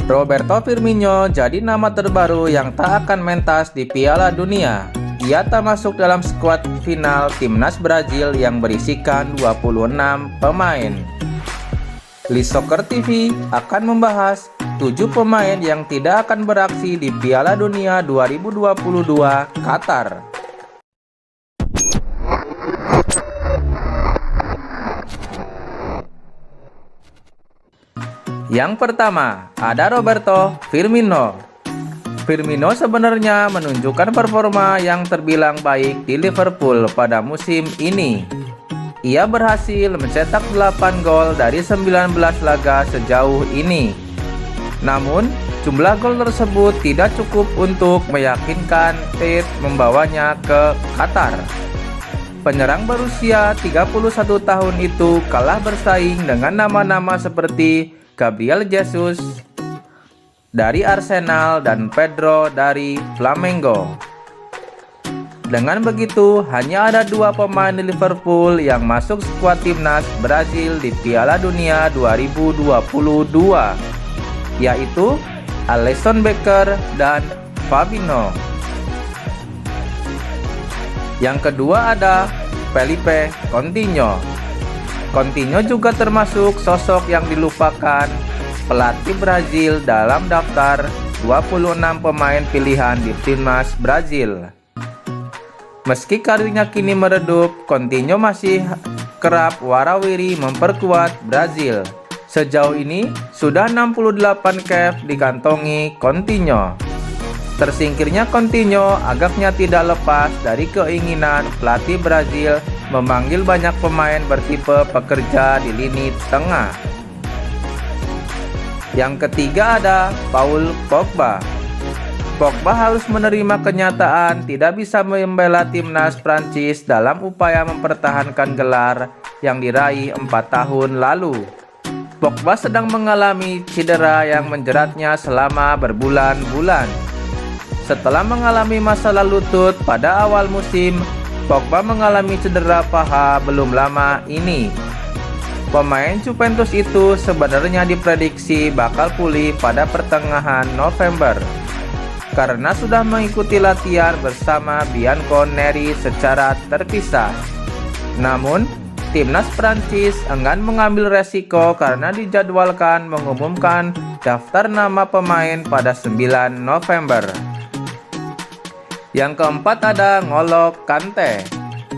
Roberto Firmino jadi nama terbaru yang tak akan mentas di Piala Dunia. Ia tak masuk dalam skuad final timnas Brazil yang berisikan 26 pemain. List Soccer TV akan membahas 7 pemain yang tidak akan beraksi di Piala Dunia 2022 Qatar. Yang pertama, ada Roberto Firmino. Firmino sebenarnya menunjukkan performa yang terbilang baik di Liverpool pada musim ini. Ia berhasil mencetak 8 gol dari 19 laga sejauh ini. Namun, jumlah gol tersebut tidak cukup untuk meyakinkan Tate membawanya ke Qatar. Penyerang berusia 31 tahun itu kalah bersaing dengan nama-nama seperti Gabriel Jesus dari Arsenal dan Pedro dari Flamengo. Dengan begitu, hanya ada 2 pemain di Liverpool yang masuk skuad timnas Brazil di Piala Dunia 2022, yaitu Alisson Becker dan Fabinho. Yang kedua ada Felipe Coutinho. Coutinho juga termasuk sosok yang dilupakan pelatih Brazil dalam daftar 26 pemain pilihan di timnas Brazil. Meski karirnya kini meredup, Coutinho masih kerap warawiri memperkuat Brazil. Sejauh ini sudah 68 cap dikantongi Coutinho. Tersingkirnya Coutinho agaknya tidak lepas dari keinginan pelatih Brazil memanggil banyak pemain bertipe pekerja di lini tengah. Yang ketiga ada Paul Pogba. Pogba harus menerima kenyataan tidak bisa membela timnas Prancis dalam upaya mempertahankan gelar yang diraih 4 tahun lalu. Pogba sedang mengalami cedera yang menjeratnya selama berbulan-bulan. Setelah mengalami masalah lutut pada awal musim, Pogba mengalami cedera paha belum lama ini. Pemain Juventus itu sebenarnya diprediksi bakal pulih pada pertengahan November karena sudah mengikuti latihan bersama Bianconeri secara terpisah. Namun, timnas Prancis enggan mengambil resiko karena dijadwalkan mengumumkan daftar nama pemain pada 9 November. Yang keempat ada N'Golo Kante.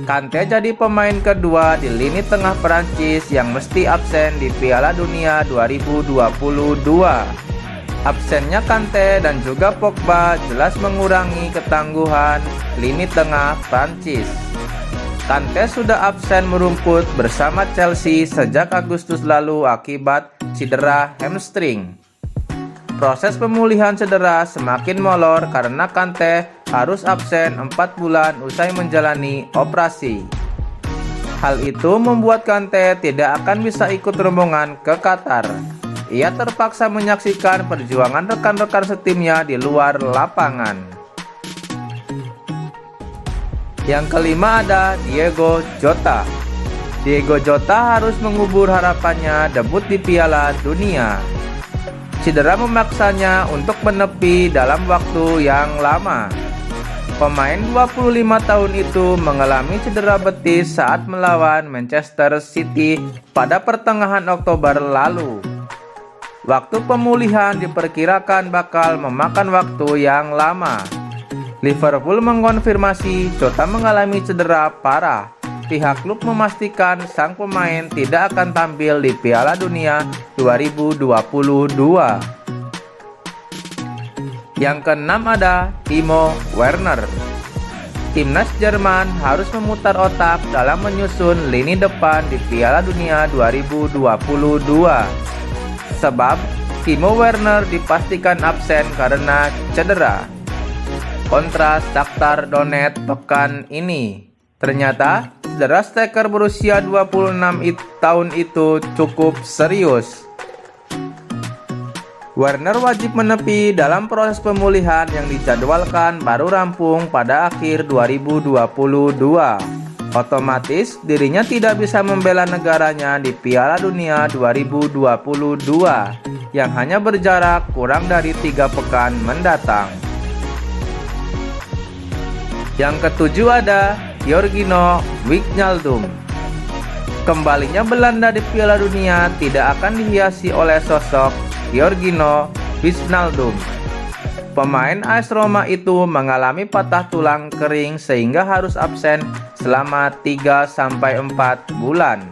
Kante jadi pemain kedua di lini tengah Prancis yang mesti absen di Piala Dunia 2022. Absennya Kante dan juga Pogba jelas mengurangi ketangguhan lini tengah Prancis. Kante sudah absen merumput bersama Chelsea sejak Agustus lalu akibat cedera hamstring. Proses pemulihan cedera semakin molor karena Kante harus absen 4 bulan usai menjalani operasi. Hal itu membuat Kante tidak akan bisa ikut rombongan ke Qatar. Ia terpaksa menyaksikan perjuangan rekan-rekan setimnya di luar lapangan. Yang kelima ada Diego Jota. Diego Jota harus mengubur harapannya debut di Piala Dunia. Cedera memaksanya untuk menepi dalam waktu yang lama. Pemain 25 tahun itu mengalami cedera betis saat melawan Manchester City pada pertengahan Oktober lalu. Waktu pemulihan diperkirakan bakal memakan waktu yang lama. Liverpool mengonfirmasi Jota mengalami cedera parah. Pihak klub memastikan sang pemain tidak akan tampil di Piala Dunia 2022. Yang keenam ada Timo Werner. Timnas Jerman harus memutar otak dalam menyusun lini depan di Piala Dunia 2022. Sebab Timo Werner dipastikan absen karena cedera. Kontra Shakhtar Donetsk pekan ini, ternyata cedera striker berusia 26 tahun itu cukup serius. Werner wajib menepi dalam proses pemulihan yang dijadwalkan baru rampung pada akhir 2022. Otomatis dirinya tidak bisa membela negaranya di Piala Dunia 2022 yang hanya berjarak kurang dari 3 pekan mendatang. Yang ketujuh ada Georginio Wijnaldum. Kembalinya Belanda di Piala Dunia tidak akan dihiasi oleh sosok Georginio Wijnaldum. Pemain AS Roma itu mengalami patah tulang kering sehingga harus absen selama 3-4 bulan.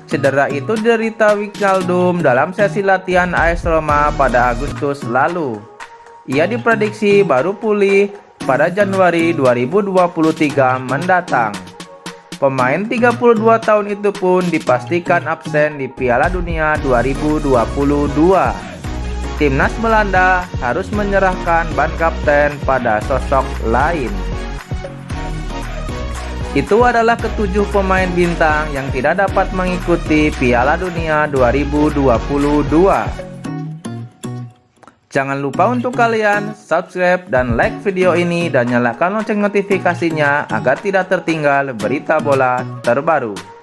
Cedera itu diderita Wijnaldum dalam sesi latihan AS Roma pada Agustus lalu. Ia diprediksi baru pulih pada Januari 2023 mendatang. Pemain 32 tahun itu pun dipastikan absen di Piala Dunia 2022. Timnas Belanda harus menyerahkan ban kapten pada sosok lain. Itu adalah ketujuh pemain bintang yang tidak dapat mengikuti Piala Dunia 2022. Jangan lupa untuk kalian subscribe dan like video ini dan nyalakan lonceng notifikasinya agar tidak tertinggal berita bola terbaru.